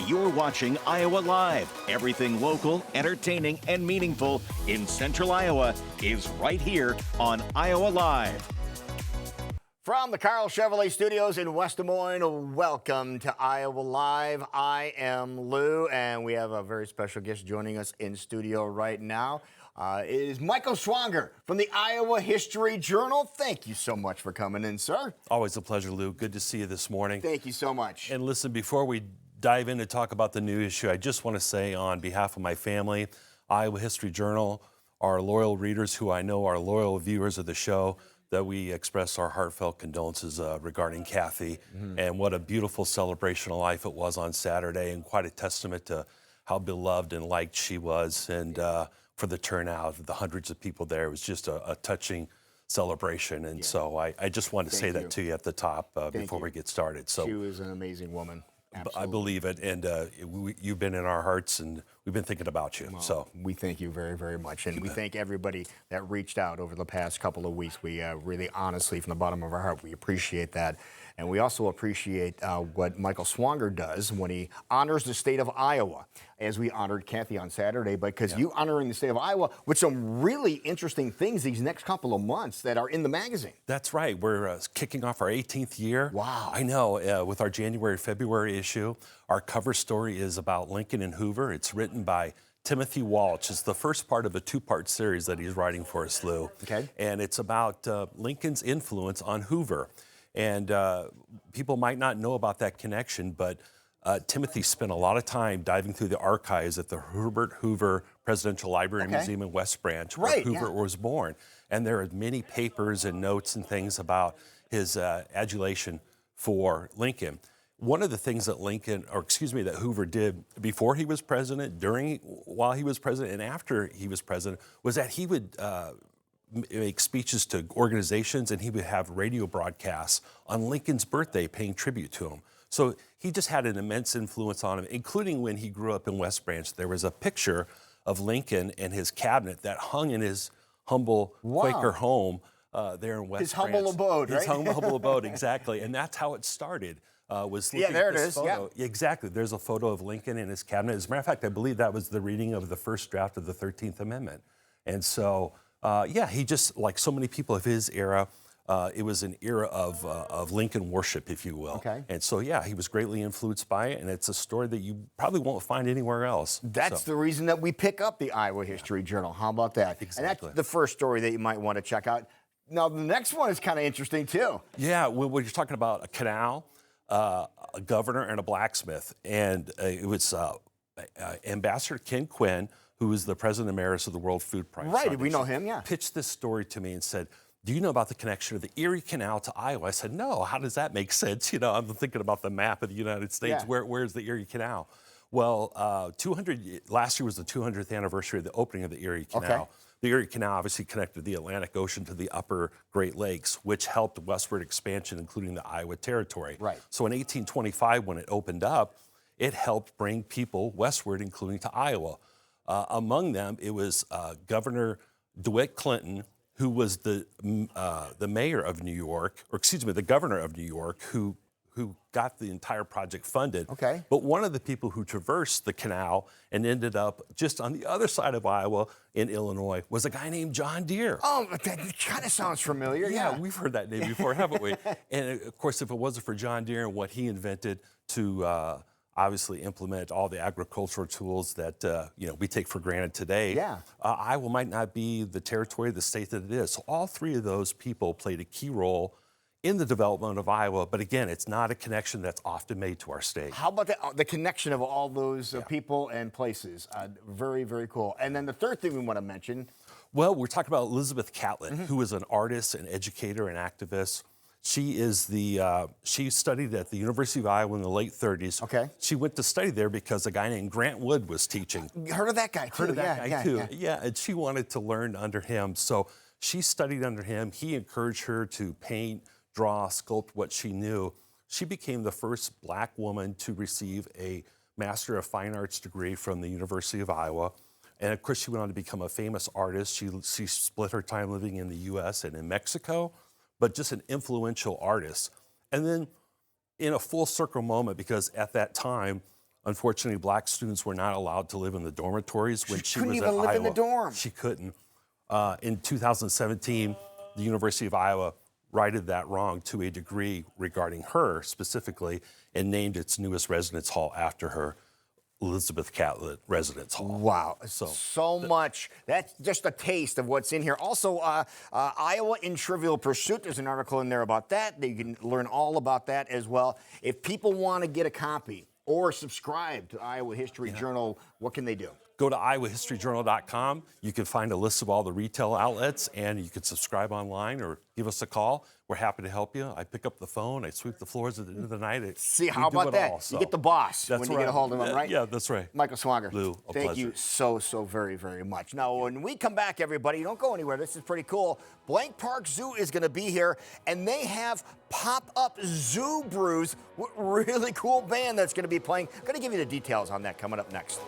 You're watching Iowa Live. Everything local, entertaining, and meaningful in Central Iowa is right here on Iowa Live. From the Carl Chevrolet Studios in West Des Moines, welcome to Iowa Live. I am Lou, and we have a very special guest joining us in studio right now. It is Michael Swanger from the Iowa History Journal. Thank you so much for coming in, sir. Always a pleasure, Lou. Good to see you this morning. Thank you so much. And listen, before we dive in to talk about the new issue, I just want to say on behalf of my family, Iowa History Journal, our loyal readers who I know are loyal viewers of the show, that we express our heartfelt condolences regarding Kathy. And what a beautiful celebration of life it was on Saturday, and quite a testament to how beloved and liked she was. And for the turnout, the hundreds of people there, it was just a touching celebration. And so I just wanted to say that to you at the top before we get started. So she was an amazing woman. Absolutely. I believe it, and you've been in our hearts, and we've been thinking about you. Well, so we thank you very, very much, and we thank everybody that reached out over the past couple of weeks. We really, honestly, from the bottom of our heart, we appreciate that, and we also appreciate what Michael Swanger does when he honors the state of Iowa, as we honored Kathy on Saturday, because you honoring the state of Iowa with some really interesting things these next couple of months that are in the magazine. that's right. We're kicking off our 18th year. Wow. I know. With our January-February issue, our cover story is about Lincoln and Hoover. It's written by Timothy Walsh. It's the first part of a two-part series that he's writing for us, Lou. Okay. And it's about Lincoln's influence on Hoover. And people might not know about that connection, but Timothy spent a lot of time diving through the archives at the Herbert Hoover Presidential Library and Museum in West Branch, where Hoover was born. And there are many papers and notes and things about his adulation for Lincoln. One of the things that that Hoover did before he was president, while he was president, and after he was president, was that he would make speeches to organizations, and he would have radio broadcasts on Lincoln's birthday paying tribute to him. So he just had an immense influence on him, including when he grew up in West Branch. There was a picture of Lincoln and his cabinet that hung in his humble Quaker home there in West Branch. His humble abode, right? His humble abode, exactly. And that's how it started. Was looking there at it this is. photo. Yeah. Exactly. There's a photo of Lincoln in his cabinet. As a matter of fact, I believe that was the reading of the first draft of the 13th Amendment. And so, he just, like so many people of his era, it was an era of Lincoln worship, if you will. Okay. And so, he was greatly influenced by it, and it's a story that you probably won't find anywhere else. That's the reason that we pick up the Iowa History Journal. How about that? Exactly. And that's the first story that you might want to check out. Now, the next one is kind of interesting, too. Yeah, when you're talking about a canal, a governor, and a blacksmith. And it was Ambassador Ken Quinn, who was the president emeritus of the World Food Prize Right, Foundation, we know him, yeah. pitched this story to me and said, do you know about the connection of the Erie Canal to Iowa? I said, no, how does that make sense? I'm thinking about the map of the United States. Yeah. Where's the Erie Canal? Well, last year was the 200th anniversary of the opening of the Erie Canal. Okay. The Erie Canal obviously connected the Atlantic Ocean to the upper Great Lakes, which helped westward expansion, including the Iowa Territory. Right. So in 1825, when it opened up, it helped bring people westward, including to Iowa. Among them, it was Governor DeWitt Clinton, who was the mayor of New York, or excuse me, the governor of New York, who got the entire project funded. Okay. But one of the people who traversed the canal and ended up just on the other side of Iowa in Illinois was a guy named John Deere. Oh, that kind of sounds familiar. Yeah, we've heard that name before, haven't we? And of course, if it wasn't for John Deere and what he invented to obviously implement all the agricultural tools that we take for granted today, Iowa might not be the territory, the state that it is. So all three of those people played a key role in the development of Iowa, but again, it's not a connection that's often made to our state. How about the connection of all those people and places? Very, very cool. And then the third thing we want to mention. Well, we're talking about Elizabeth Catlett, who is an artist, an educator, an activist. She is she studied at the University of Iowa in the late 30s. Okay. She went to study there because a guy named Grant Wood was teaching. Heard of that guy, too. Heard of that guy, too. Yeah, and she wanted to learn under him. So she studied under him. He encouraged her to paint, draw, sculpt what she knew. She became the first black woman to receive a Master of Fine Arts degree from the University of Iowa. And of course, she went on to become a famous artist. She split her time living in the US and in Mexico, but just an influential artist. And then in a full circle moment, because at that time, Unfortunately, black students were not allowed to live in the dormitories when she couldn't was even at live Iowa. in the dorm. She couldn't. In 2017, the University of Iowa righted that wrong to a degree regarding her specifically and named its newest residence hall after her, Elizabeth Catlett Residence Hall. Wow, so much. That's just a taste of what's in here. Also, Iowa in Trivial Pursuit, there's an article in there about that. You can learn all about that as well. If people want to get a copy or subscribe to Iowa History Journal, what can they do? Go to iowahistoryjournal.com. You can find a list of all the retail outlets, and you can subscribe online or give us a call. We're happy to help you. I pick up the phone. I sweep the floors at the end of the night. See, how about that? You get the boss when you get a hold of him, right? Yeah, that's right. Michael Swanger, Lou, a thank pleasure. you so very, very much. Now, when we come back, everybody, don't go anywhere. This is pretty cool. Blank Park Zoo is going to be here, and they have pop-up zoo brews with really cool band that's going to be playing. I'm going to give you the details on that coming up next.